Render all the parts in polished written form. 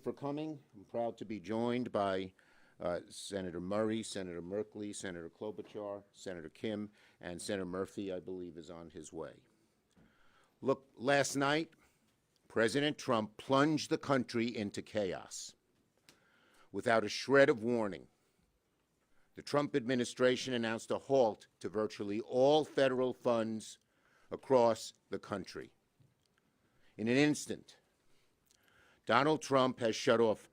for coming. I'm proud to be joined by Senator Murray, Senator Merkley, Senator Klobuchar, Senator Kim, and Senator Murphy, I believe, is on his way. Look, last night, President Trump plunged the country into chaos without a shred of warning. The Trump administration announced a halt to virtually all federal funds across the country. In an instant, Donald Trump has shut off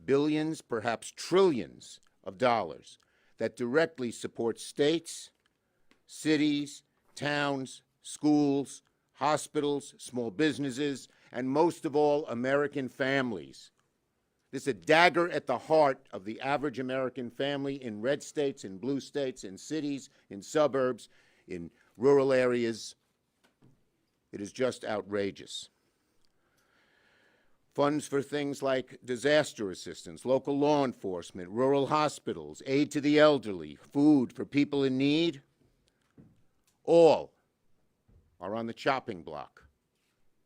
billions, perhaps trillions of dollars that directly support states, cities, towns, schools, hospitals, small businesses, and most of all, American families. This is a dagger at the heart of the average American family in red states, in blue states, in cities, in suburbs, in rural areas. It is just outrageous. Funds for things like disaster assistance, local law enforcement, rural hospitals, aid to the elderly, food for people in need, all are on the chopping block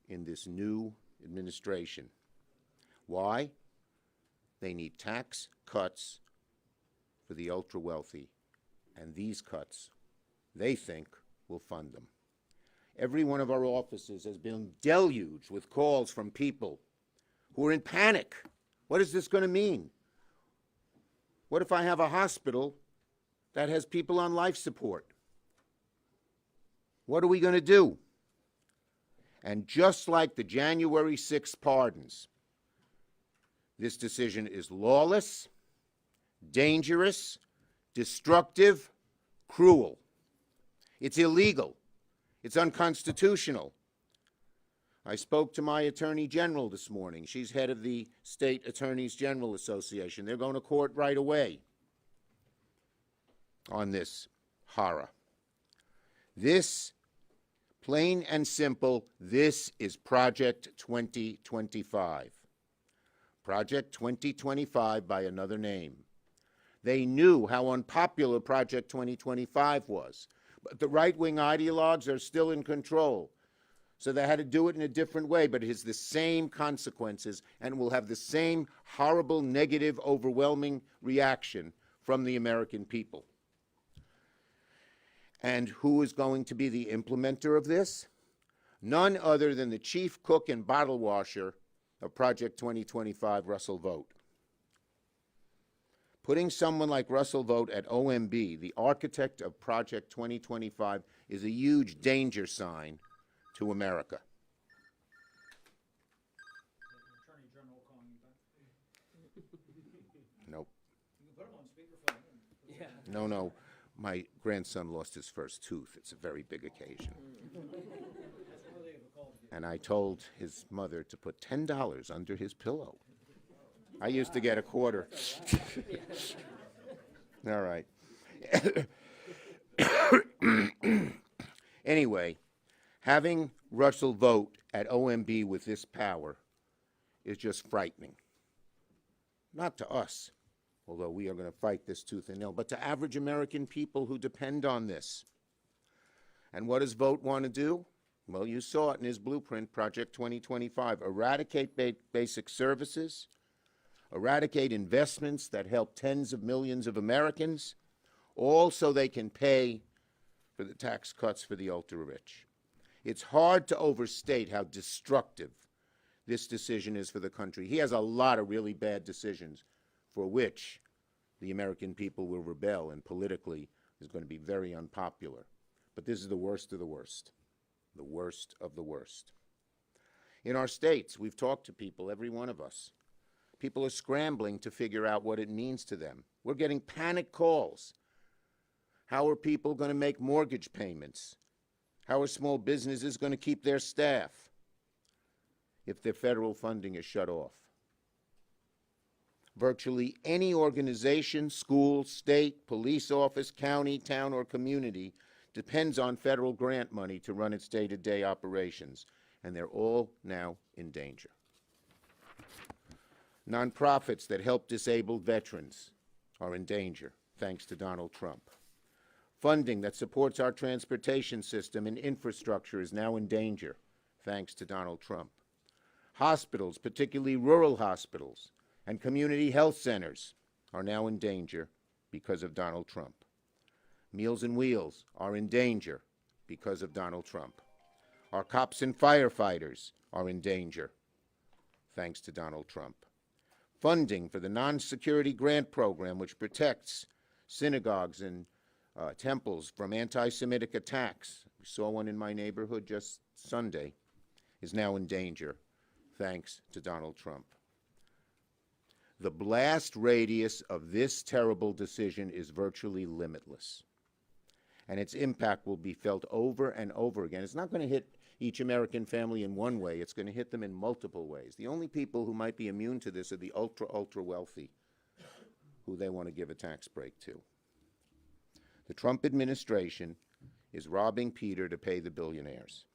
in this new administration. Why? They need tax cuts for the ultra-wealthy, and these cuts, they think, will fund them. Every one of our offices has been deluged with calls from people who are in panic. What is this going to mean? What if I have a hospital that has people on life support? What are we going to do? And just like the January 6th pardons, this decision is lawless, dangerous, destructive, cruel. It's illegal. It's unconstitutional. I spoke to my Attorney General this morning. She's head of the State Attorneys General Association. They're going to court right away on this horror. This, plain and simple, this is Project 2025. Project 2025 by another name. They knew how unpopular Project 2025 was, but the right-wing ideologues are still in control. So they had to do it in a different way, but it has the same consequences and will have the same horrible, negative, overwhelming reaction from the American people. And who is going to be the implementer of this? None other than the chief cook and bottle washer of Project 2025, Russell Vought. Putting someone like Russell Vought at OMB, the architect of Project 2025, is a huge danger sign to America. Attorney General calling you back. Nope. You can put him on speakerphone. Yeah. No. My grandson lost his first tooth. It's a very big occasion. And I told his mother to put $10 under his pillow. I used to get a quarter. All right. Anyway, having Russell Vought at OMB with this power is just frightening. Not to us, although we are going to fight this tooth and nail, but to average American people who depend on this. And what does Vought want to do? Well, you saw it in his blueprint, Project 2025. Eradicate basic services, eradicate investments that help tens of millions of Americans, all so they can pay for the tax cuts for the ultra-rich. It's hard to overstate how destructive this decision is for the country. He has a lot of really bad decisions for which the American people will rebel, and politically is going to be very unpopular. But this is the worst of the worst. The worst of the worst. In our states, we've talked to people, every one of us. People are scrambling to figure out what it means to them. We're getting panic calls. How are people going to make mortgage payments? How are small businesses going to keep their staff if their federal funding is shut off? Virtually any organization, school, state, police office, county, town, or community depends on federal grant money to run its day-to-day operations, and they're all now in danger. Nonprofits that help disabled veterans are in danger, thanks to Donald Trump. Funding that supports our transportation system and infrastructure is now in danger, thanks to Donald Trump. Hospitals, particularly rural hospitals, and community health centers are now in danger because of Donald Trump. Meals on Wheels are in danger because of Donald Trump. Our cops and firefighters are in danger thanks to Donald Trump. Funding for the non-security grant program, which protects synagogues and temples from anti-Semitic attacks, we saw one in my neighborhood just Sunday, is now in danger thanks to Donald Trump. The blast radius of this terrible decision is virtually limitless, and its impact will be felt over and over again. It's not going to hit each American family in one way. It's going to hit them in multiple ways. The only people who might be immune to this are the ultra, ultra wealthy, who they want to give a tax break to. The Trump administration is robbing Peter to pay the billionaires.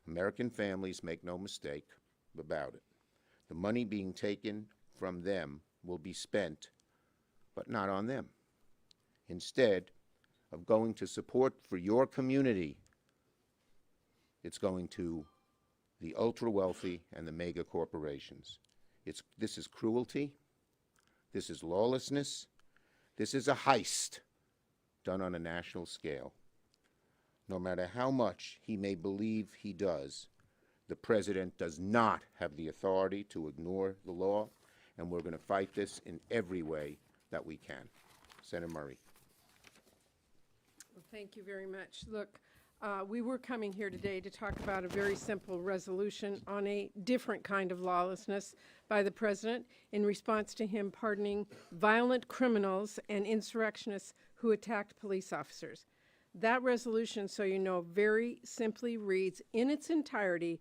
American families, make no mistake about it. The money being taken from them will be spent, but not on them. Instead of going to support for your community, it's going to the ultra-wealthy and the mega corporations. This is cruelty. This is lawlessness. This is a heist done on a national scale. No matter how much he may believe he does, the president does not have the authority to ignore the law, and we're going to fight this in every way that we can. Senator Murray. Well, thank you very much. Look, we were coming here today to talk about a very simple resolution on a different kind of lawlessness by the president in response to him pardoning violent criminals and insurrectionists who attacked police officers. That resolution, so you know, very simply reads in its entirety,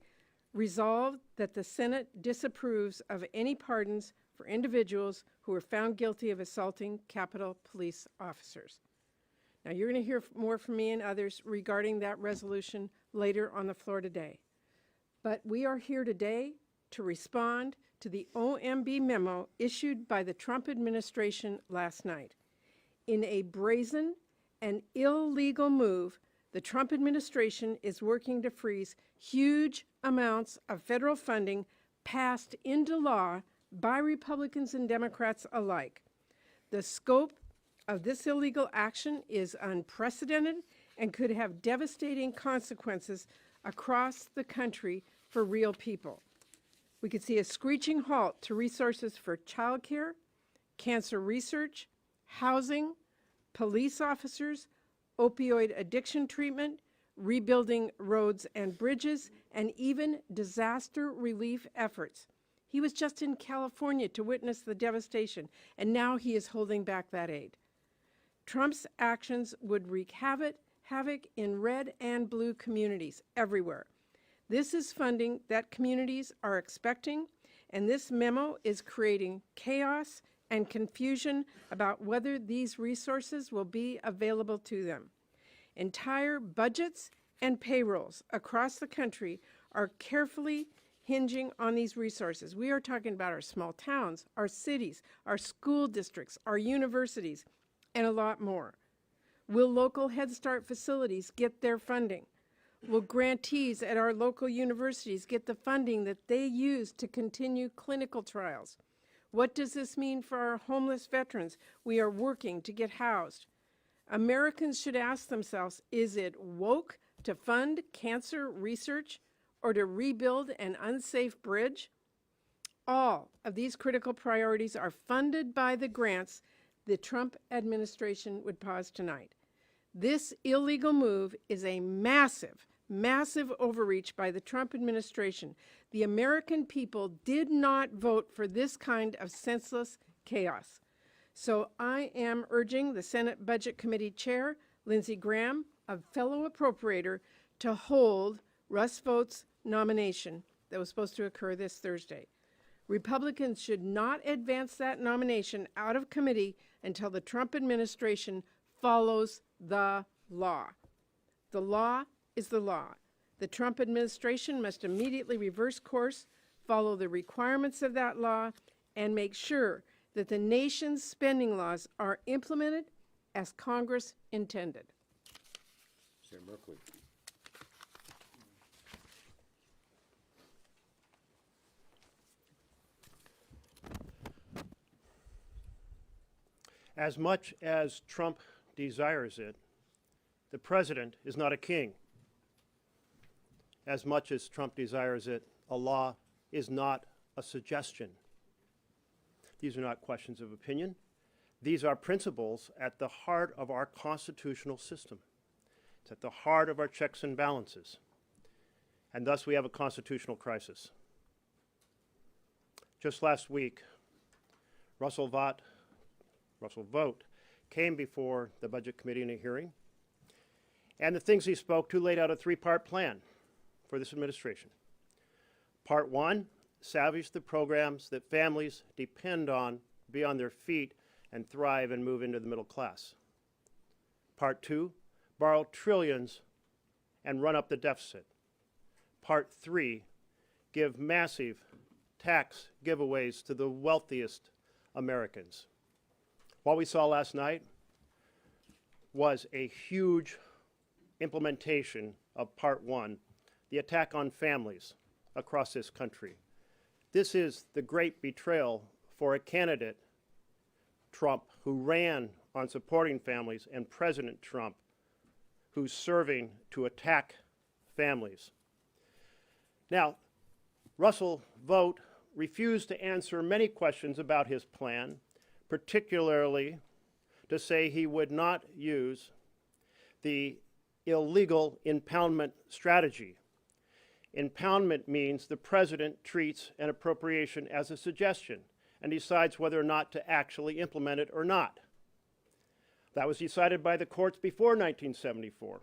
resolved that the Senate disapproves of any pardons for individuals who were found guilty of assaulting Capitol Police officers. Now, you're going to hear more from me and others regarding that resolution later on the floor today. But we are here today to respond to the OMB memo issued by the Trump administration last night. In a brazen and illegal move, the Trump administration is working to freeze huge amounts of federal funding passed into law by Republicans and Democrats alike. The scope of this illegal action is unprecedented and could have devastating consequences across the country for real people. We could see a screeching halt to resources for childcare, cancer research, housing, police officers, opioid addiction treatment, rebuilding roads and bridges, and even disaster relief efforts. He was just in California to witness the devastation, and now he is holding back that aid. Trump's actions would wreak havoc in red and blue communities everywhere. This is funding that communities are expecting, and this memo is creating chaos and confusion about whether these resources will be available to them. Entire budgets and payrolls across the country are carefully hinging on these resources. We are talking about our small towns, our cities, our school districts, our universities, and a lot more. Will local Head Start facilities get their funding? Will grantees at our local universities get the funding that they use to continue clinical trials? What does this mean for our homeless veterans we are working to get housed? Americans should ask themselves, is it woke to fund cancer research or to rebuild an unsafe bridge? All of these critical priorities are funded by the grants the Trump administration would pause tonight. This illegal move is a massive, massive overreach by the Trump administration. The American people did not vote for this kind of senseless chaos. So I am urging the Senate Budget Committee Chair, Lindsey Graham, a fellow appropriator, to hold Russ Vought's nomination that was supposed to occur this Thursday. Republicans should not advance that nomination out of committee until the Trump administration follows the law. The law is the law. The Trump administration must immediately reverse course, follow the requirements of that law, and make sure that the nation's spending laws are implemented as Congress intended. Senator Merkley. As much as Trump desires it, the president is not a king. As much as Trump desires it, a law is not a suggestion. These are not questions of opinion. These are principles at the heart of our constitutional system. It's at the heart of our checks and balances. And thus we have a constitutional crisis. Just last week, Russell Vogt came before the Budget Committee in a hearing, and the things he spoke to laid out a three-part plan for this administration. Part one, salvage the programs that families depend on to be on their feet and thrive and move into the middle class. Part two, borrow trillions and run up the deficit. Part three, give massive tax giveaways to the wealthiest Americans. What we saw last night was a huge implementation of part one, the attack on families across this country. This is the great betrayal for a candidate, Trump, who ran on supporting families, and President Trump, who's serving to attack families. Now, Russell Vogt refused to answer many questions about his plan, particularly to say he would not use the illegal impoundment strategy. Impoundment means the president treats an appropriation as a suggestion and decides whether or not to actually implement it or not. That was decided by the courts before 1974.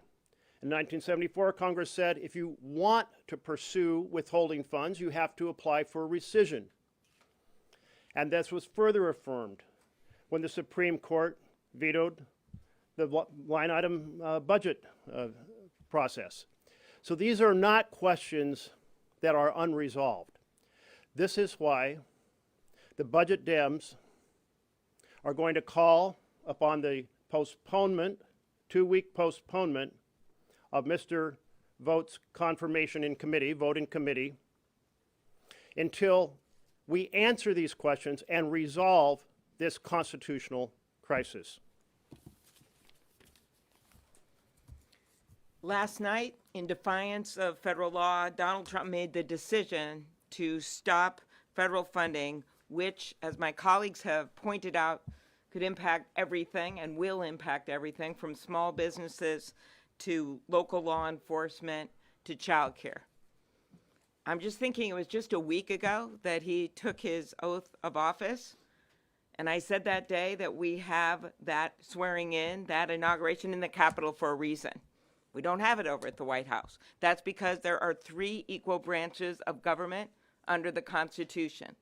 In 1974, Congress said if you want to pursue withholding funds, you have to apply for rescission. And this was further affirmed when the Supreme Court vetoed the line item budget process. So these are not questions that are unresolved. This is why the budget Dems are going to call upon the postponement, 2-week postponement of Mr. Vogt's confirmation in committee, vote in committee, until we answer these questions and resolve this constitutional crisis. Last night, in defiance of federal law, Donald Trump made the decision to stop federal funding, which, as my colleagues have pointed out, could impact everything and will impact everything from small businesses to local law enforcement to childcare. I'm just thinking it was just a week ago that he took his oath of office. And I said that day that we have that swearing in, that inauguration in the Capitol for a reason. We don't have it over at the White House. That's because there are 3 equal branches of government under the Constitution.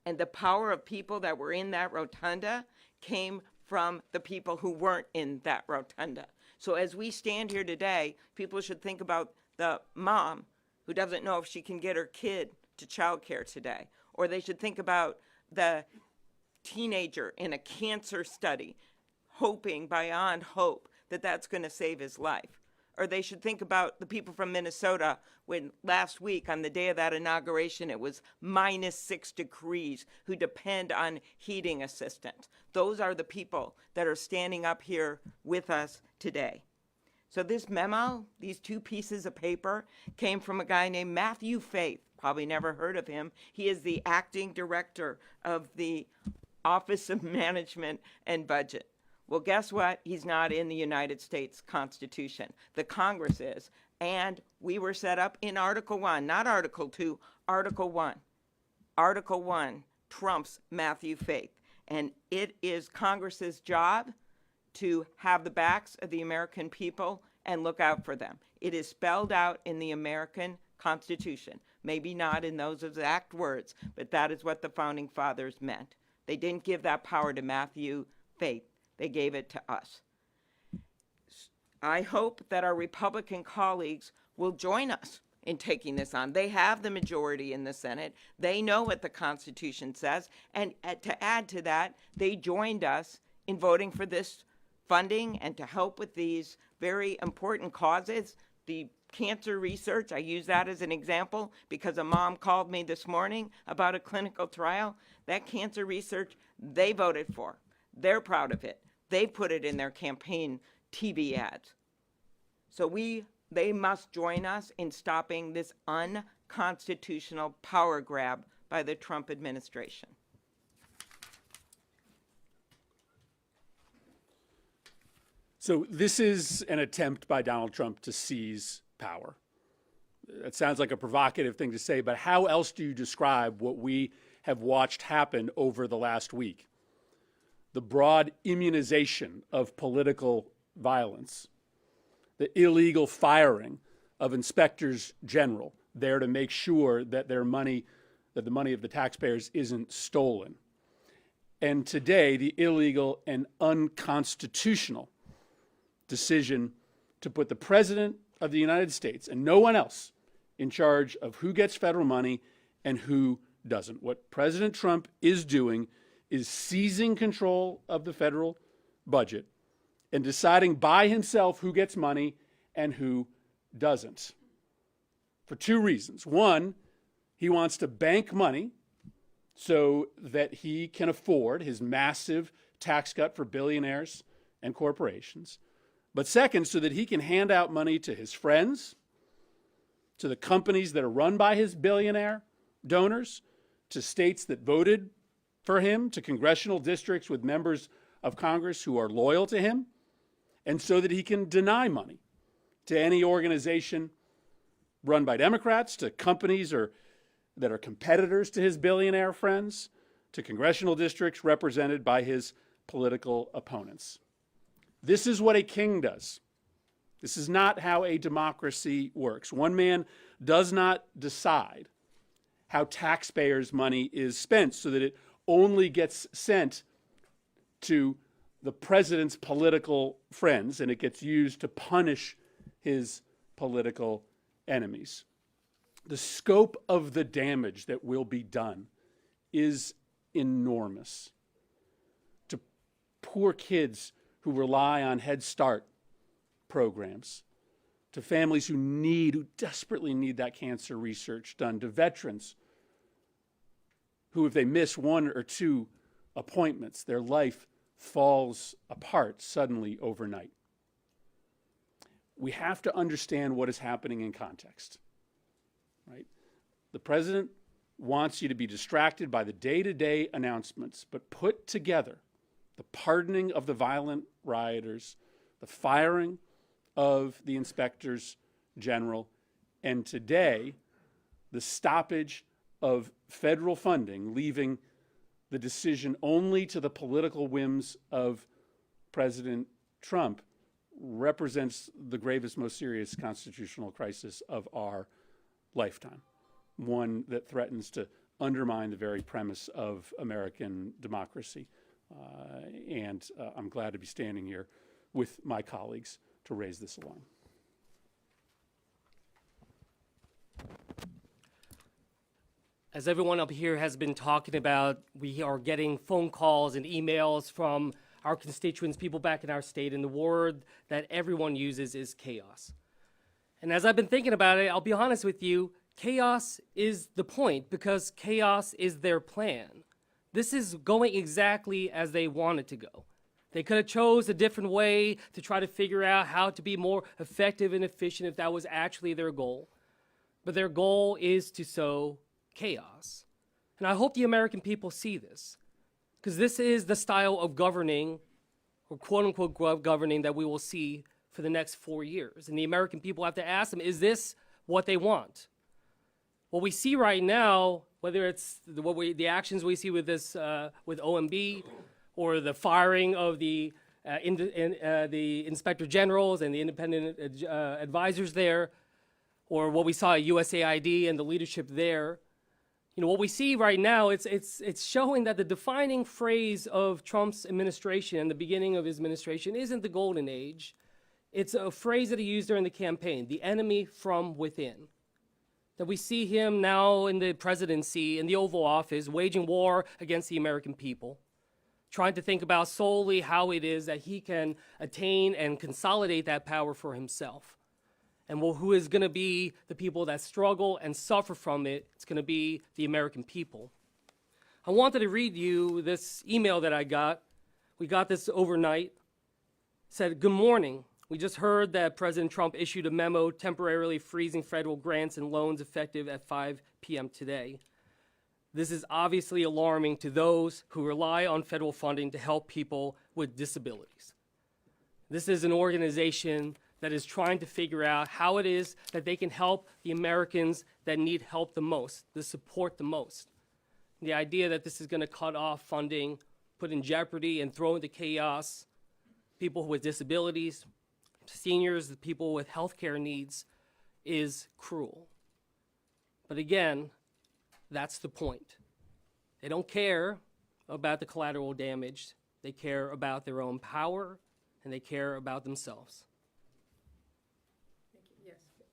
And the power of people that were in that rotunda came from the people who weren't in that rotunda. So as we stand here today, people should think about the mom who doesn't know if she can get her kid to childcare today. Or they should think about the teenager in a cancer study, hoping beyond hope that that's going to save his life. Or they should think about the people from Minnesota when last week on the day of that inauguration it was -6 degrees who depend on heating assistance. Those are the people that are standing up here with us today. So this memo, these 2 pieces of paper, came from a guy named Matthew Faith. Probably never heard of him. He is the acting director of the Office of Management and Budget. Well, guess what? He's not in the United States Constitution. The Congress is. And we were set up in Article 1, not Article 2, Article 1. Article 1 trumps Matthew Faith. And it is Congress's job to have the backs of the American people and look out for them. It is spelled out in the American Constitution. Maybe not in those exact words, but that is what the Founding Fathers meant. They didn't give that power to Matthew Faith. They gave it to us. I hope that our Republican colleagues will join us in taking this on. They have the majority in the Senate. They know what the Constitution says. And to add to that, they joined us in voting for this funding and to help with these very important causes. The cancer research, I use that as an example because a mom called me this morning about a clinical trial. That cancer research, they voted for. They're proud of it. They put it in their campaign TV ads. So they must join us in stopping this unconstitutional power grab by the Trump administration. So this is an attempt by Donald Trump to seize power. That sounds like a provocative thing to say, but how else do you describe what we have watched happen over the last week? The broad immunization of political violence, the illegal firing of inspectors general there to make sure that their money, that the money of the taxpayers isn't stolen. And today, the illegal and unconstitutional decision to put the President of the United States and no one else in charge of who gets federal money and who doesn't. What President Trump is doing is seizing control of the federal budget and deciding by himself who gets money and who doesn't. For two reasons. One, he wants to bank money so that he can afford his massive tax cut for billionaires and corporations. But second, so that he can hand out money to his friends, to the companies that are run by his billionaire donors, to states that voted for him, to congressional districts with members of Congress who are loyal to him, and so that he can deny money to any organization run by Democrats, to companies that are competitors to his billionaire friends, to congressional districts represented by his political opponents. This is what a king does. This is not how a democracy works. One man does not decide how taxpayers' money is spent so that it only gets sent to the president's political friends and it gets used to punish his political enemies. The scope of the damage that will be done is enormous. To poor kids who rely on Head Start programs, to families who desperately need that cancer research done, to veterans who, if they miss one or two appointments, their life falls apart suddenly overnight. We have to understand what is happening in context, right? The president wants you to be distracted by the day-to-day announcements, but put together the pardoning of the violent rioters, the firing of the inspectors general, and today, the stoppage of federal funding, leaving the decision only to the political whims of President Trump, represents the gravest, most serious constitutional crisis of our lifetime, one that threatens to undermine the very premise of American democracy. And I'm glad to be standing here with my colleagues to raise this alarm. As everyone up here has been talking about, we are getting phone calls and emails from our constituents, people back in our state, and the word that everyone uses is chaos. And as I've been thinking about it, I'll be honest with you, chaos is the point because chaos is their plan. This is going exactly as they want it to go. They could have chose a different way to try to figure out how to be more effective and efficient if that was actually their goal. But their goal is to sow chaos. And I hope the American people see this, because this is the style of governing, or quote-unquote governing, that we will see for the next 4 years. And the American people have to ask them, is this what they want? What we see right now, whether it's the actions we see with this with OMB, or the firing of the inspector generals and the independent advisors there, or what we saw at USAID and the leadership there, you know, what we see right now, it's showing that the defining phrase of Trump's administration and the beginning of his administration isn't the golden age. It's a phrase that he used during the campaign, the enemy from within. That we see him now in the presidency, in the Oval Office, waging war against the American people, trying to think about solely how it is that he can attain and consolidate that power for himself. And who is going to be the people that struggle and suffer from it? It's going to be the American people. I wanted to read you this email that I got We got this overnight. Said, good morning. We just heard that President Trump issued a memo temporarily freezing federal grants and loans effective at 5 p.m. today. This is obviously alarming to those who rely on federal funding to help people with disabilities. This is an organization that is trying to figure out how it is that they can help the Americans that need help the most, the support the most. The idea that this is going to cut off funding, put in jeopardy and throw into chaos people with disabilities, seniors, the people with health care needs is cruel. But again, that's the point. They don't care about the collateral damage. They care about their own power, and they care about themselves. Yes. A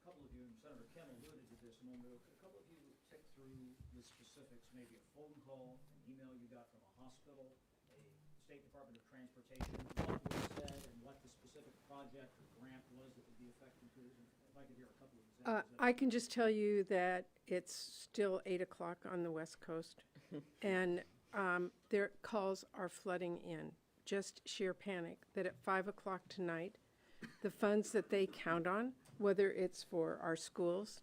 couple of you, and Senator Kim alluded to this a moment ago, could a couple of you tick through the specifics, maybe a phone call, an email you got from a hospital, a State Department of Transportation, what was said, and what the specific project or grant was that would be affected to? If I could hear a couple of examples. I can just tell you that it's still 8 o'clock on the West Coast, and their calls are flooding in. Just sheer panic that at 5 o'clock tonight, the funds that they count on, whether it's for our schools,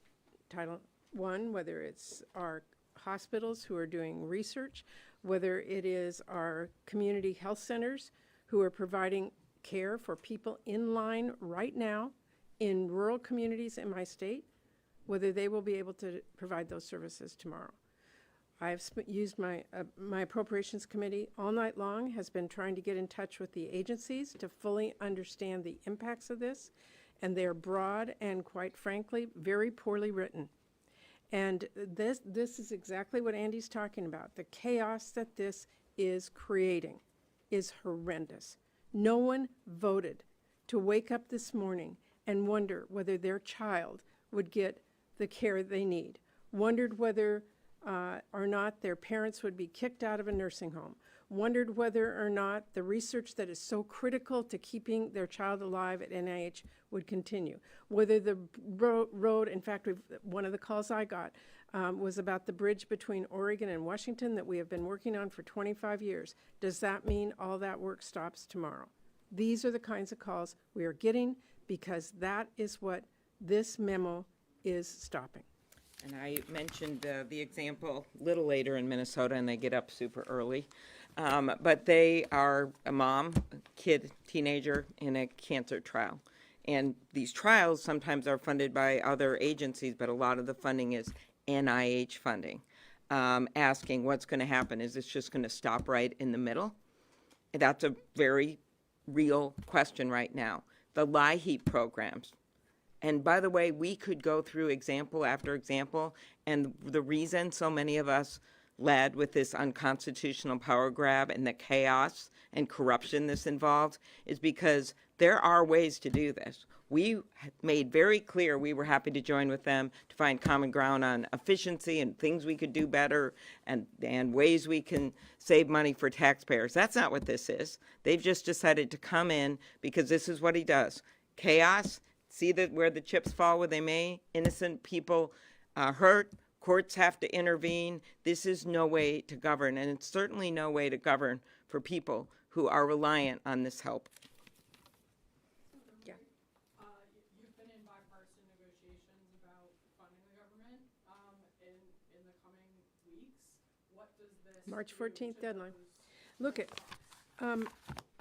Title I, whether it's our hospitals who are doing research, whether it is our community health centers who are providing care for people in line right now in rural communities in my state, whether they will be able to provide those services tomorrow. I have used my appropriations committee all night long, has been trying to get in touch with the agencies to fully understand the impacts of this, and they're broad and, quite frankly, very poorly written. And this is exactly what Andy's talking about. The chaos that this is creating is horrendous. No one voted to wake up this morning and wonder whether their child would get the care they need, wondered whether or not their parents would be kicked out of a nursing home, wondered whether or not the research that is so critical to keeping their child alive at NIH would continue, whether the road, in fact, one of the calls I got was about the bridge between Oregon and Washington that we have been working on for 25 years. Does that mean all that work stops tomorrow? These are the kinds of calls we are getting because that is what this memo is stopping. And I mentioned the example a little later in Minnesota, and they get up super early. But they are a mom, a kid, teenager in a cancer trial. And these trials sometimes are funded by other agencies, but a lot of the funding is NIH funding, asking what's going to happen. Is this just going to stop right in the middle? That's a very real question right now. The LIHEAP programs. And by the way, we could go through example after example, and the reason so many of us led with this unconstitutional power grab and the chaos and corruption this involves is because there are ways to do this. We made very clear we were happy to join with them to find common ground on efficiency and things we could do better and ways we can save money for taxpayers. That's not what this is. They've just decided to come in because this is what he does. Chaos. See where the chips fall where they may. Innocent people hurt. Courts have to intervene. This is no way to govern, and it's certainly no way to govern for people who are reliant on this help. Yeah. You've been in bipartisan negotiations about funding the government in the coming weeks. What does this March do 14th to deadline. those- Look,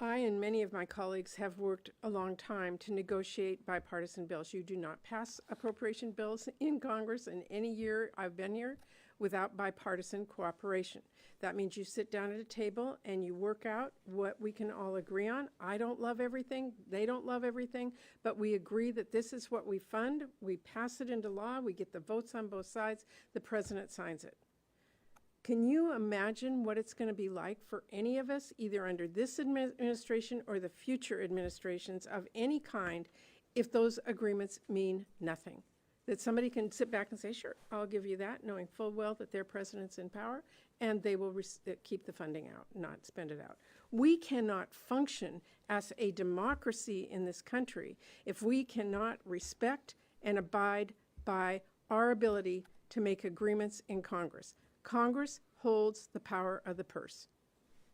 I and many of my colleagues have worked a long time to negotiate bipartisan bills. You do not pass appropriation bills in Congress in any year I've been here without bipartisan cooperation. That means you sit down at a table and you work out what we can all agree on. I don't love everything, they don't love everything, but we agree that this is what we fund, we pass it into law, we get the votes on both sides, the president signs it. Can you imagine what it's going to be like for any of us, either under this administration or the future administrations of any kind, if those agreements mean nothing? That somebody can sit back and say, sure, I'll give you that, knowing full well that their president's in power, and they will keep the funding out, not spend it out. We cannot function as a democracy in this country if we cannot respect and abide by our ability to make agreements in Congress. Congress holds the power of the purse.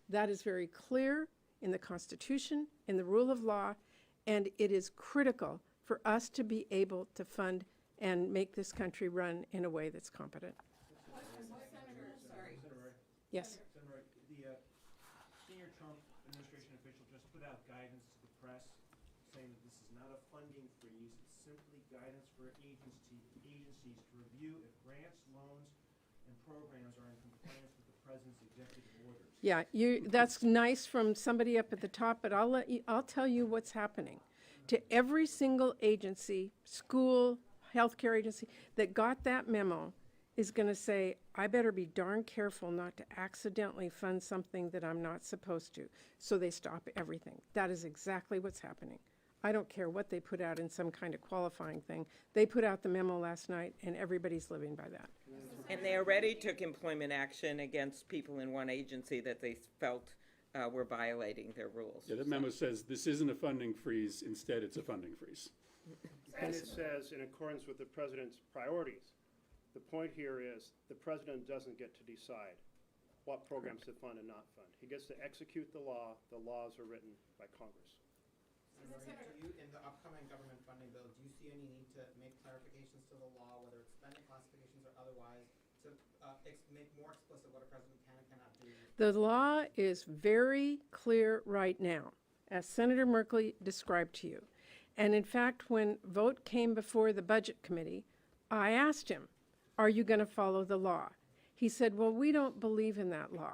That is very clear in the Constitution, in the rule of law, and it is critical for us to be able to fund and make this country run in a way that's competent. Yes. Senator, the senior Trump administration official just put out guidance to the press saying that this is not a funding freeze, it's simply guidance for agencies to review if grants, loans, and programs are in compliance with the president's executive orders. Yeah, that's nice from somebody up at the top, but I'll tell you what's happening. To every single agency, school, healthcare agency that got that memo is going to say, I better be darn careful not to accidentally fund something that I'm not supposed to. So they stop everything. That is exactly what's happening. I don't care what they put out in some kind of qualifying thing. They put out the memo last night, and everybody's living by that. And they already took employment action against people in one agency that they felt were violating their rules. Yeah, that memo says this isn't a funding freeze, instead it's a funding freeze. And it says, in accordance with the president's priorities. The point here is the president doesn't get to decide what programs to fund and not fund. He gets to execute the law. The laws are written by Congress. Senator, do you, in the upcoming government funding bill, do you see any need to make clarifications to the law, whether it's spending classifications or otherwise, to make more explicit what a president can and cannot do? The law is very clear right now, as Senator Merkley described to you. And in fact, when vote came before the Budget Committee, I asked him, are you going to follow the law? He said, well, we don't believe in that law.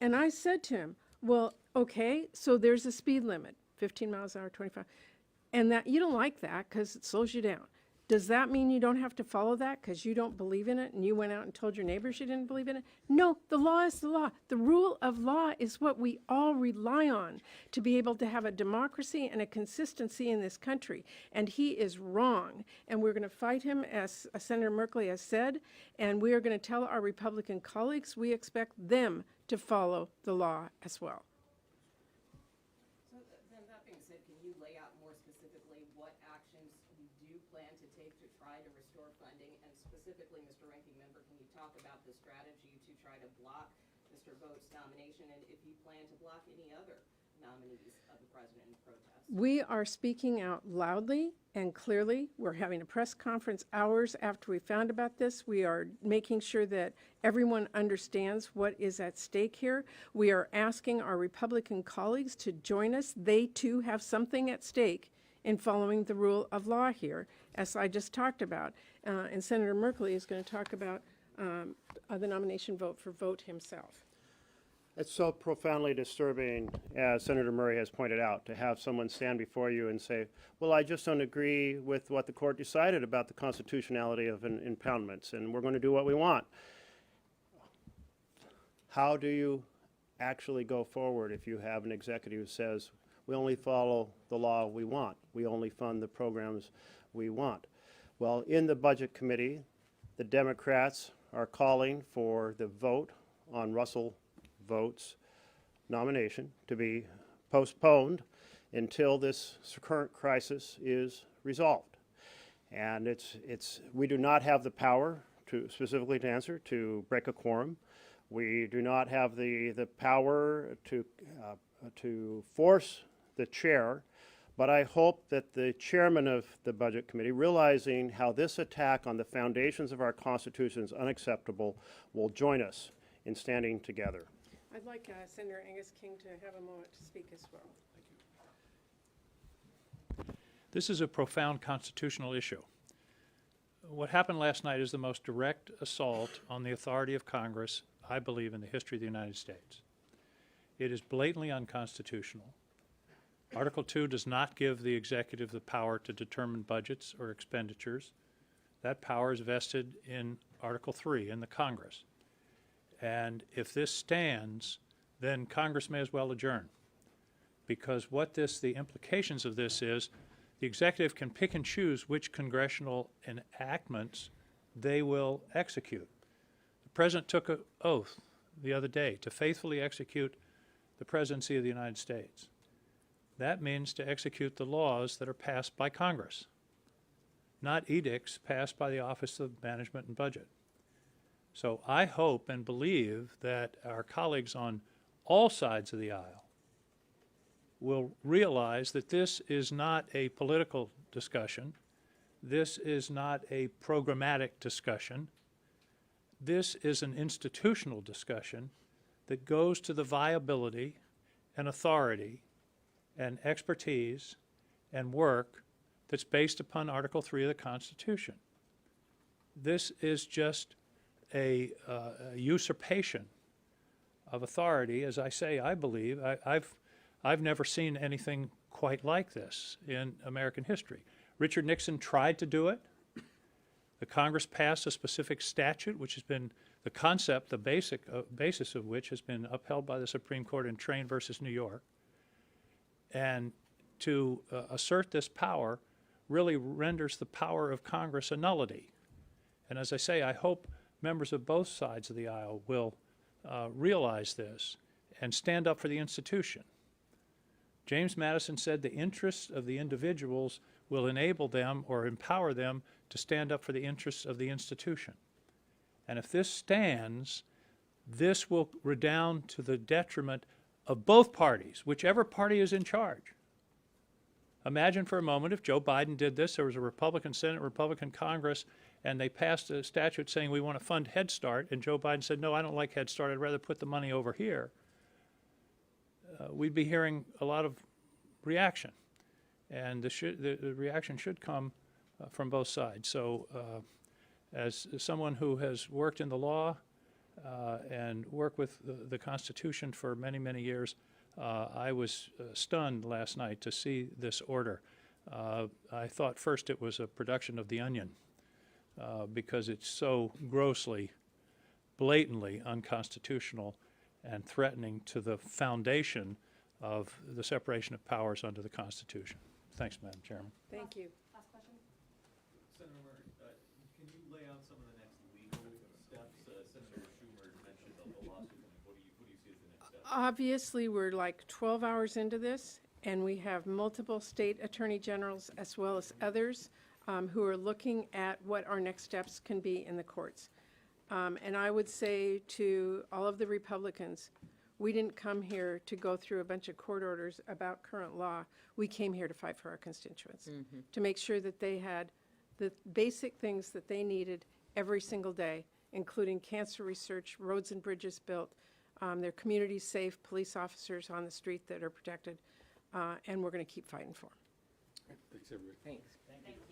And I said to him, well, okay, so there's a speed limit, 15 miles an hour, 25. And that you don't like that because it slows you down. Does that mean you don't have to follow that because you don't believe in it and you went out and told your neighbors you didn't believe in it? No, the law is the law. The rule of law is what we all rely on to be able to have a democracy and a consistency in this country. And he is wrong. And we're going to fight him, as Senator Merkley has said, and we are going to tell our Republican colleagues we expect them to follow the law as well. So then that being said, can you lay out more specifically what actions you do plan to take to try to restore funding? And specifically, Mr. Ranking Member, can you talk about the strategy to try to block Mr. Vogt's nomination, and if you plan to block any other nominees of the president in protest? We are speaking out loudly and clearly. We're having a press conference hours after we found about this. We are making sure that everyone understands what is at stake here. We are asking our Republican colleagues to join us. They too have something at stake in following the rule of law here, as I just talked about. And Senator Merkley is going to talk about the nomination vote for Vogt himself. It's so profoundly disturbing, as Senator Murray has pointed out, to have someone stand before you and say, well, I just don't agree with what the court decided about the constitutionality of impoundments, and we're going to do what we want. How do you actually go forward if you have an executive who says, we only follow the law we want, we only fund the programs we want? Well, in the Budget Committee, the Democrats are calling for the vote on Russell Vogt's nomination to be postponed until this current crisis is resolved. And we do not have the power to specifically to answer to break a quorum. We do not have the power to force the chair, but I hope that the chairman of the Budget Committee, realizing how this attack on the foundations of our Constitution is unacceptable, will join us in standing together. I'd like Senator Angus King to have a moment to speak as well. This is a profound constitutional issue. What happened last night is the most direct assault on the authority of Congress, I believe, in the history of the United States. It is blatantly unconstitutional. Article 2 does not give the executive the power to determine budgets or expenditures. That power is vested in Article 3 in the Congress. And if this stands, then Congress may as well adjourn. Because the implications of this is, the executive can pick and choose which congressional enactments they will execute. The president took an oath the other day to faithfully execute the presidency of the United States. That means to execute the laws that are passed by Congress, not edicts passed by the Office of Management and Budget. So I hope and believe that our colleagues on all sides of the aisle will realize that this is not a political discussion. This is not a programmatic discussion. This is an institutional discussion that goes to the viability and authority and expertise and work that's based upon Article 3 of the Constitution. This is just a usurpation of authority. As I say, I believe, I've never seen anything quite like this in American history. Richard Nixon tried to do it. The Congress passed a specific statute, which has been the concept, the basis of which has been upheld by the Supreme Court in Train versus New York. And to assert this power really renders the power of Congress a nullity. And as I say, I hope members of both sides of the aisle will realize this and stand up for the institution. James Madison said the interests of the individuals will enable them or empower them to stand up for the interests of the institution. And if this stands, this will redound to the detriment of both parties, whichever party is in charge. Imagine for a moment if Joe Biden did this, there was a Republican Senate, Republican Congress, and they passed a statute saying we want to fund Head Start, and Joe Biden said, no, I don't like Head Start, I'd rather put the money over here. We'd be hearing a lot of reaction, and the reaction should come from both sides. So as someone who has worked in the law and worked with the Constitution for many, many years, I was stunned last night to see this order. I thought first it was a production of The Onion because it's so grossly, blatantly unconstitutional and threatening to the foundation of the separation of powers under the Constitution. Thanks, Madam Chairman. Thank you. Last question? Senator Murray, can you lay out some of the next legal steps? Senator Schumer mentioned the lawsuit. What do you see as the next steps? Obviously, we're like 12 hours into this, and we have multiple state attorney generals as well as others who are looking at what our next steps can be in the courts. And I would say to all of the Republicans, we didn't come here to go through a bunch of court orders about current law. We came here to fight for our constituents, to make sure that they had the basic things that they needed every single day, including cancer research, roads and bridges built, their communities safe, police officers on the street that are protected, and we're going to keep fighting for them. Thanks, everybody. Thanks. Thank you.